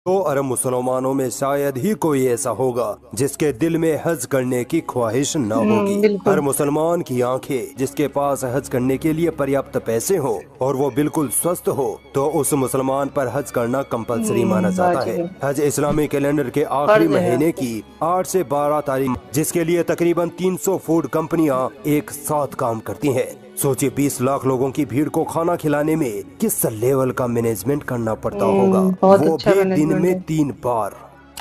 2 अरब मुसलमानों में शायद ही कोई ऐसा होगा जिसके दिल में हज करने की ख्वाहिश न होगी। हर बिल्कुल। मुसलमान की आंखें जिसके पास हज करने के लिए पर्याप्त पैसे हो और वो बिल्कुल स्वस्थ हो तो उस मुसलमान पर हज करना कंपलसरी माना जाता है। वाजिब है। हज इस्लामी कैलेंडर के आखिरी फर्ज है। महीने की 8 से 12 तारीख, जिसके लिए तकरीबन 300 फूड कंपनियां एक साथ काम करती हैं। सोचिए 20 लाख लोगों की भीड़ को खाना खिलाने में किस लेवल का मैनेजमेंट करना पड़ता होगा, बहुत वो अच्छा भी दिन मैनेजमेंट में है। 3 बार।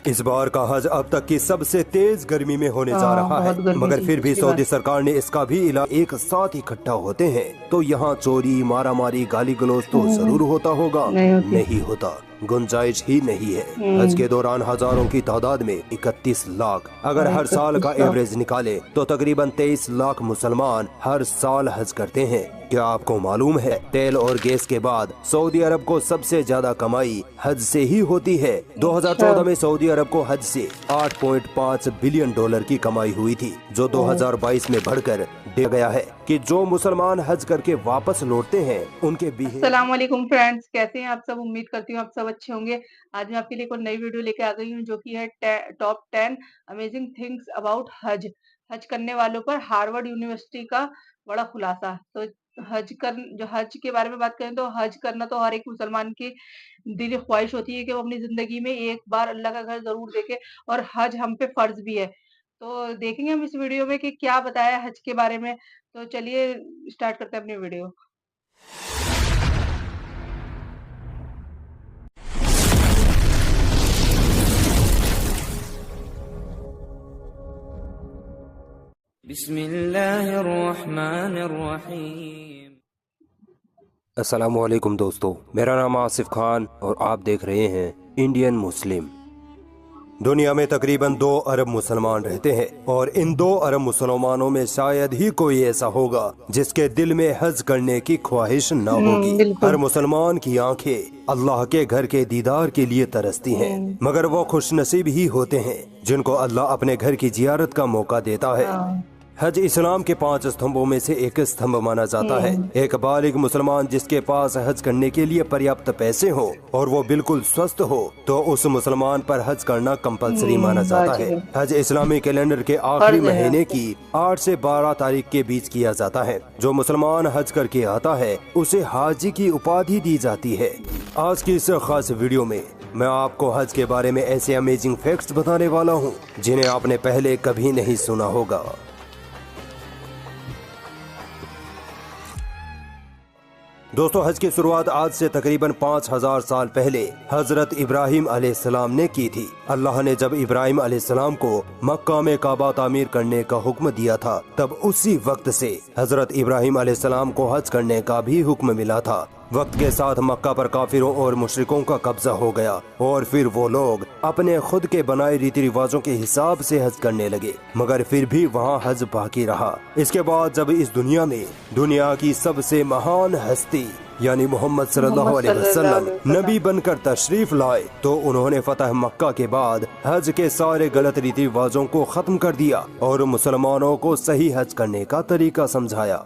इस बार का हज अब तक की सबसे तेज गर्मी में होने जा हाँ, रहा है, बहुत गर्मी मगर थी फिर भी पिछली बार। सऊदी सरकार ने इसका भी इलाज एक साथ इकट्ठा होते हैं तो यहाँ चोरी, मारामारी, गाली गलौज तो जरूर होता होगा? नहीं होती। नहीं होता, गुंजाइश ही नहीं है। हज के दौरान हजारों की तादाद में 31 लाख, अगर हर साल का 31 लाख। एवरेज निकाले तो तकरीबन 23 लाख मुसलमान हर साल हज करते हैं। क्या आपको मालूम है तेल और गैस के बाद सऊदी अरब को सबसे ज्यादा कमाई हज से ही होती है। 2014 में सऊदी अरब को हज से 8.5 बिलियन डॉलर की कमाई हुई थी, जो 2022 में बढ़कर दिया गया है कि जो मुसलमान हज करके वापस लौटते हैं उनके अस्सलाम वालेकुम फ्रेंड्स, कैसे हैं आप सब? उम्मीद करती हूँ आप सब अच्छे होंगे। आज मैं आपके लिए एक नई वीडियो लेके आ गई हूँ जो कि है टॉप 10 अमेजिंग थिंग्स अबाउट हज। हज करने वालों पर हार्वर्ड यूनिवर्सिटी का बड़ा खुलासा। तो हज के बारे में बात करें तो हज करना तो हर एक मुसलमान की दिली ख्वाहिश होती है कि वो अपनी जिंदगी में एक बार अल्लाह का घर जरूर देखे, और हज हम पे फर्ज भी है। तो देखेंगे हम इस वीडियो में कि क्या बताया हज के बारे में। तो चलिए स्टार्ट करते हैं अपनी वीडियो। बिस्मिल्लाहिर्रहमानिर्रहीम। अस्सलामुअलैकुम दोस्तों, मेरा नाम आसिफ खान और आप देख रहे हैं इंडियन मुस्लिम। दुनिया में तकरीबन 2 अरब मुसलमान रहते हैं और इन 2 अरब मुसलमानों में शायद ही कोई ऐसा होगा जिसके दिल में हज करने की ख्वाहिश न होगी। हर बिल्कुल। मुसलमान की आंखें अल्लाह के घर के दीदार के लिए तरसती हैं, मगर वो खुशनसीब ही होते हैं जिनको अल्लाह अपने घर की जियारत का मौका देता है। हाँ। हज इस्लाम के 5 स्तंभों में से एक स्तंभ माना जाता है। एक बालिग मुसलमान जिसके पास हज करने के लिए पर्याप्त पैसे हो और वो बिल्कुल स्वस्थ हो तो उस मुसलमान पर हज करना कंपलसरी माना जाता है। हज इस्लामी कैलेंडर के आखिरी फर्ज है। महीने की 8 से 12 तारीख के बीच किया जाता है। जो मुसलमान हज करके आता है उसे हाजी की उपाधि दी जाती है। आज की इस खास वीडियो में मैं आपको हज के बारे में ऐसे अमेजिंग फैक्ट्स बताने वाला हूँ जिन्हें आपने पहले कभी नहीं सुना होगा। दोस्तों, हज की शुरुआत आज से तकरीबन 5000 साल पहले हजरत इब्राहिम अलैहिस्सलाम ने की थी। अल्लाह ने जब इब्राहिम अलैहिस्सलाम को मक्का में काबा तामीर करने का हुक्म दिया था, तब उसी वक्त से हजरत इब्राहिम अलैहिस्सलाम को हज करने का भी हुक्म मिला था। वक्त के साथ मक्का पर काफिरों और मुशरिकों का कब्जा हो गया और फिर वो लोग अपने खुद के बनाए रीति रिवाजों के हिसाब से हज करने लगे, मगर फिर भी वहाँ हज बाकी रहा। इसके बाद जब इस दुनिया में दुनिया की सबसे महान हस्ती यानी मोहम्मद सल्लल्लाहु अलैहि वसल्लम नबी बनकर तशरीफ लाए तो उन्होंने फतह मक्का के बाद हज के सारे गलत रीति रिवाजों को खत्म कर दिया और मुसलमानों को सही हज करने का तरीका समझाया।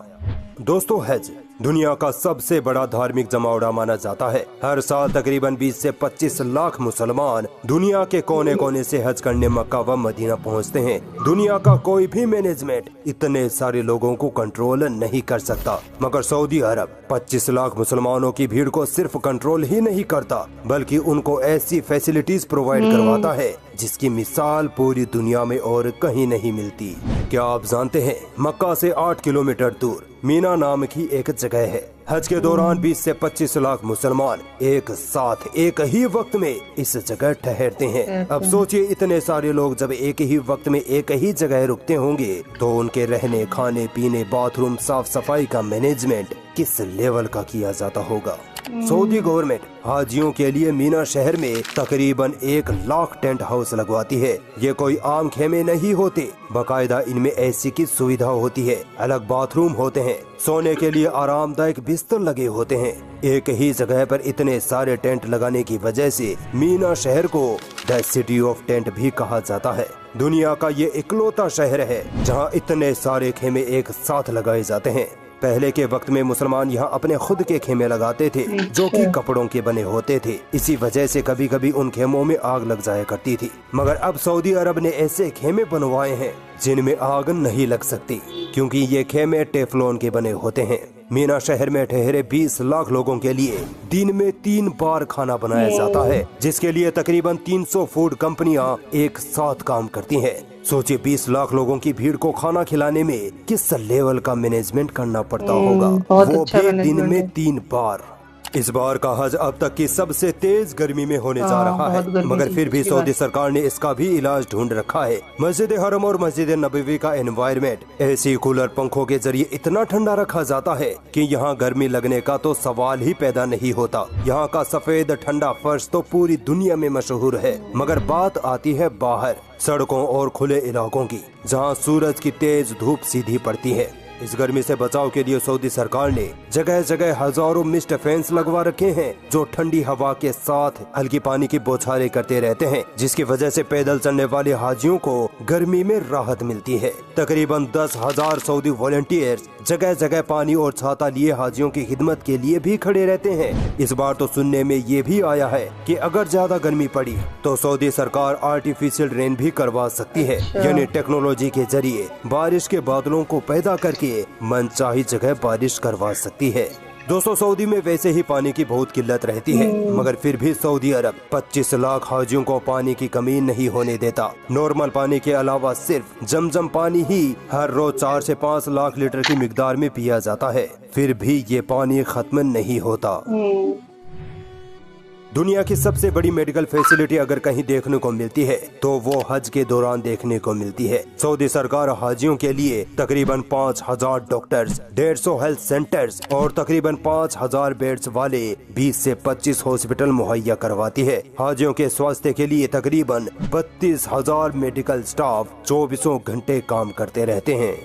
दोस्तों, हज दुनिया का सबसे बड़ा धार्मिक जमावड़ा माना जाता है। हर साल तकरीबन 20 से 25 लाख मुसलमान दुनिया के कोने कोने से हज करने मक्का व मदीना पहुंचते हैं। दुनिया का कोई भी मैनेजमेंट इतने सारे लोगों को कंट्रोल नहीं कर सकता, मगर सऊदी अरब 25 लाख मुसलमानों की भीड़ को सिर्फ कंट्रोल ही नहीं करता बल्कि उनको ऐसी फैसिलिटीज प्रोवाइड करवाता है जिसकी मिसाल पूरी दुनिया में और कहीं नहीं मिलती। क्या आप जानते हैं मक्का से 8 किलोमीटर दूर मीना नाम की एक जगह है। हज के दौरान 20 से 25 लाख मुसलमान एक साथ एक ही वक्त में इस जगह ठहरते हैं। अब सोचिए इतने सारे लोग जब एक ही वक्त में एक ही जगह रुकते होंगे तो उनके रहने, खाने पीने, बाथरूम, साफ सफाई का मैनेजमेंट किस लेवल का किया जाता होगा। सऊदी गवर्नमेंट हाजियों के लिए मीना शहर में तकरीबन 1 लाख टेंट हाउस लगवाती है। ये कोई आम खेमे नहीं होते, बाकायदा इनमें ऐसी की सुविधा होती है। अलग बाथरूम होते हैं, सोने के लिए आरामदायक बिस्तर लगे होते हैं। एक ही जगह पर इतने सारे टेंट लगाने की वजह से मीना शहर को द सिटी ऑफ टेंट भी कहा जाता है। दुनिया का ये इकलौता शहर है जहाँ इतने सारे खेमे एक साथ लगाए जाते हैं। पहले के वक्त में मुसलमान यहाँ अपने खुद के खेमे लगाते थे जो कि कपड़ों के बने होते थे। इसी वजह से कभी कभी उन खेमों में आग लग जाया करती थी, मगर अब सऊदी अरब ने ऐसे खेमे बनवाए हैं जिनमें आग नहीं लग सकती, क्योंकि ये खेमे टेफलॉन के बने होते हैं। मीना शहर में ठहरे 20 लाख लोगों के लिए दिन में 3 बार खाना बनाया जाता है, जिसके लिए तकरीबन 300 फूड कंपनियां एक साथ काम करती हैं। सोचिए 20 लाख लोगों की भीड़ को खाना खिलाने में किस लेवल का मैनेजमेंट करना पड़ता होगा, वो भी दिन में 3 बार। इस बार का हज अब तक की सबसे तेज गर्मी में होने जा रहा है, मगर फिर भी सऊदी सरकार ने इसका भी इलाज ढूंढ रखा है। मस्जिद हरम और मस्जिद नबवी का एनवायरनमेंट एसी कूलर पंखों के जरिए इतना ठंडा रखा जाता है कि यहाँ गर्मी लगने का तो सवाल ही पैदा नहीं होता। यहाँ का सफेद ठंडा फर्श तो पूरी दुनिया में मशहूर है, मगर बात आती है बाहर सड़कों और खुले इलाकों की, जहाँ सूरज की तेज धूप सीधी पड़ती है। इस गर्मी से बचाव के लिए सऊदी सरकार ने जगह जगह हजारों मिस्ट फैंस लगवा रखे हैं, जो ठंडी हवा के साथ हल्की पानी की बौछारें करते रहते हैं, जिसकी वजह से पैदल चलने वाले हाजियों को गर्मी में राहत मिलती है। तकरीबन 10,000 सऊदी वॉलंटियर्स जगह जगह पानी और छाता लिए हाजियों की खिदमत के लिए भी खड़े रहते हैं। इस बार तो सुनने में ये भी आया है कि अगर ज्यादा गर्मी पड़ी तो सऊदी सरकार आर्टिफिशियल रेन भी करवा सकती है, यानी टेक्नोलॉजी के जरिए बारिश के बादलों को पैदा करके मनचाही जगह बारिश करवा सकती है। दोस्तों, सऊदी में वैसे ही पानी की बहुत किल्लत रहती है, मगर फिर भी सऊदी अरब 25 लाख हाजियों को पानी की कमी नहीं होने देता। नॉर्मल पानी के अलावा सिर्फ जमजम पानी ही हर रोज 4 से 5 लाख लीटर की मिकदार में पिया जाता है, फिर भी ये पानी खत्म नहीं होता। दुनिया की सबसे बड़ी मेडिकल फैसिलिटी अगर कहीं देखने को मिलती है तो वो हज के दौरान देखने को मिलती है। सऊदी सरकार हाजियों के लिए तकरीबन 5,000 डॉक्टर्स, 150 हेल्थ सेंटर्स और तकरीबन 5,000 बेड्स वाले 20 से 25 हॉस्पिटल मुहैया करवाती है। हाजियों के स्वास्थ्य के लिए तकरीबन 32,000 मेडिकल स्टाफ 24 घंटे काम करते रहते हैं।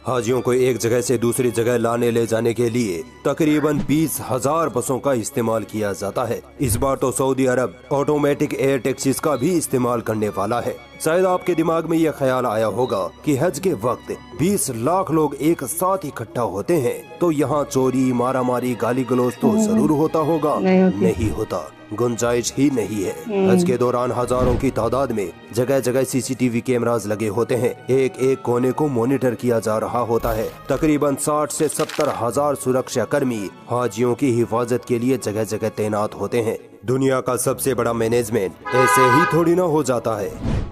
हाजियों को एक जगह से दूसरी जगह लाने ले जाने के लिए तकरीबन 20,000 बसों का इस्तेमाल किया जाता है। इस बार तो सऊदी अरब ऑटोमेटिक एयर टैक्सीज का भी इस्तेमाल करने वाला है। शायद आपके दिमाग में यह ख्याल आया होगा कि हज के वक्त 20 लाख लोग एक साथ इकट्ठा होते हैं तो यहाँ चोरी, मारामारी, गाली गलौज तो जरूर होता होगा। नहीं होता, गुंजाइश ही नहीं है। हज के दौरान हजारों की तादाद में जगह जगह सीसीटीवी कैमरास लगे होते हैं। एक एक कोने को मॉनिटर किया जा रहा होता है। तकरीबन 60 से 70 हजार सुरक्षा कर्मी हाजियों की हिफाजत के लिए जगह जगह तैनात होते हैं। दुनिया का सबसे बड़ा मैनेजमेंट ऐसे ही थोड़ी ना हो जाता है।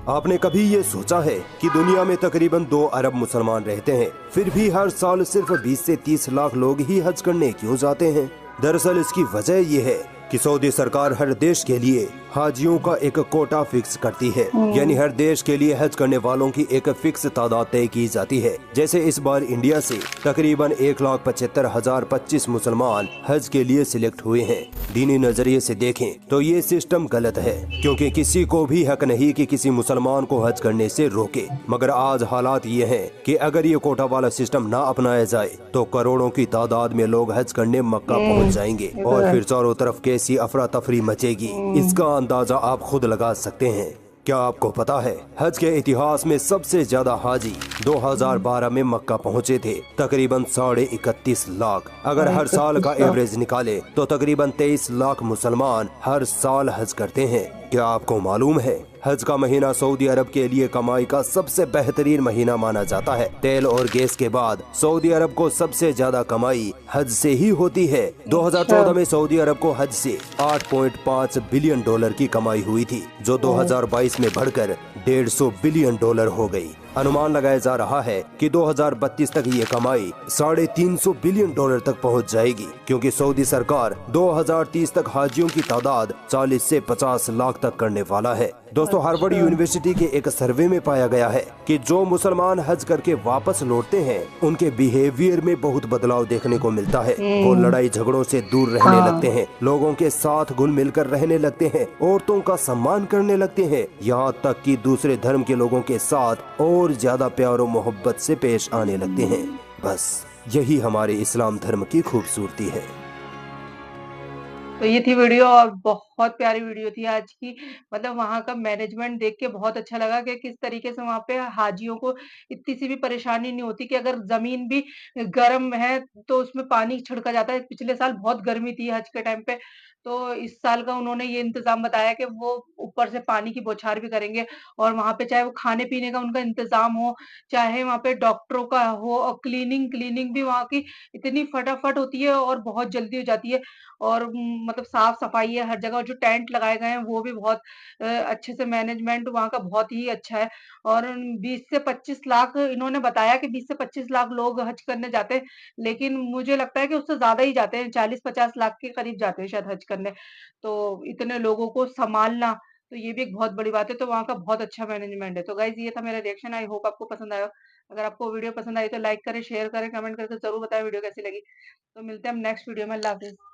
आपने कभी ये सोचा है कि दुनिया में तकरीबन 2 अरब मुसलमान रहते हैं, फिर भी हर साल सिर्फ 20 से 30 लाख लोग ही हज करने क्यों जाते हैं? दरअसल इसकी वजह ये है कि सऊदी सरकार हर देश के लिए हाजियों का एक कोटा फिक्स करती है, यानी हर देश के लिए हज करने वालों की एक फिक्स तादाद तय की जाती है। जैसे इस बार इंडिया से तकरीबन 1,75,025 मुसलमान हज के लिए सिलेक्ट हुए हैं। दीनी नजरिए से देखें तो ये सिस्टम गलत है, क्योंकि किसी को भी हक नहीं कि किसी मुसलमान को हज करने से रोके। मगर आज हालात ये हैं कि अगर ये कोटा वाला सिस्टम ना अपनाया जाए तो करोड़ों की तादाद में लोग हज करने मक्का पहुँच जाएंगे और फिर चारों तरफ कैसी अफरा तफरी मचेगी, इसका अंदाजा आप खुद लगा सकते हैं। क्या आपको पता है हज के इतिहास में सबसे ज्यादा हाजी 2012 में मक्का पहुंचे थे, तकरीबन 31.5 लाख। अगर हर साल का एवरेज निकाले तो तकरीबन 23 लाख मुसलमान हर साल हज करते हैं। क्या आपको मालूम है हज का महीना सऊदी अरब के लिए कमाई का सबसे बेहतरीन महीना माना जाता है। तेल और गैस के बाद सऊदी अरब को सबसे ज्यादा कमाई हज से ही होती है। 2014 में सऊदी अरब को हज से 8.5 बिलियन डॉलर की कमाई हुई थी, जो 2022 में बढ़कर 150 बिलियन डॉलर हो गई। अनुमान लगाया जा रहा है कि 2032 तक ये कमाई 350 बिलियन डॉलर तक पहुंच जाएगी, क्योंकि सऊदी सरकार 2030 तक हाजियों की तादाद 40 से 50 लाख तक करने वाला है। दोस्तों, हार्वर्ड यूनिवर्सिटी के एक सर्वे में पाया गया है कि जो मुसलमान हज करके वापस लौटते हैं उनके बिहेवियर में बहुत बदलाव देखने को मिलता है। वो लड़ाई झगड़ों से दूर रहने लगते हैं, लोगों के साथ घुल मिलकर रहने लगते हैं, औरतों का सम्मान करने लगते हैं, यहाँ तक कि दूसरे धर्म के लोगों के साथ और ज्यादा प्यार और मोहब्बत से पेश आने लगते हैं। बस यही हमारे इस्लाम धर्म की खूबसूरती है। तो ये थी वीडियो और बहुत प्यारी वीडियो थी आज की। मतलब वहाँ का मैनेजमेंट देख के बहुत अच्छा लगा कि किस तरीके से वहाँ पे हाजियों को इतनी सी भी परेशानी नहीं होती कि अगर ज़मीन भी गर्म है तो उसमें पानी छिड़का जाता है। पिछले साल बहुत गर्मी थी हज के टाइम पे, तो इस साल का उन्होंने ये इंतज़ाम बताया कि वो ऊपर से पानी की बौछार भी करेंगे और वहाँ पे चाहे वो खाने-पीने का उनका इंतज़ाम हो, चाहे वहाँ पे डॉक्टरों का हो और क्लीनिंग भी वहाँ की इतनी फटाफट होती है और बहुत जल्दी हो जाती है। और मतलब साफ-सफाई है हर जगह, जो टेंट लगाए गए हैं वो भी बहुत अच्छे से मैनेजमेंट वहाँ का बहुत ही अच्छा है। और 20 से 25 लाख इन्होंने बताया कि 20 से 25 लाख लोग हज करने जाते हैं, लेकिन मुझे लगता है कि उससे ज़्यादा ही जाते हैं, 40-50 लाख के करीब जाते हैं शायद हज करने। तो इतने लोगों को सँभालना, तो ये भी एक बहुत बड़ी बात है, तो वहाँ का बहुत अच्छा मैनेजमेंट है। तो गाइज़ ये था मेरा रिएक्शन, आई होप आपको पसंद आया हो। अगर आपको वीडियो पसंद आई तो लाइक करें, शेयर करें, कमेंट करके ज़रूर बताएँ वीडियो कैसी लगी। तो मिलते हैं हम नेक्स्ट वीडियो में। अल्लाह हाफ़िज़।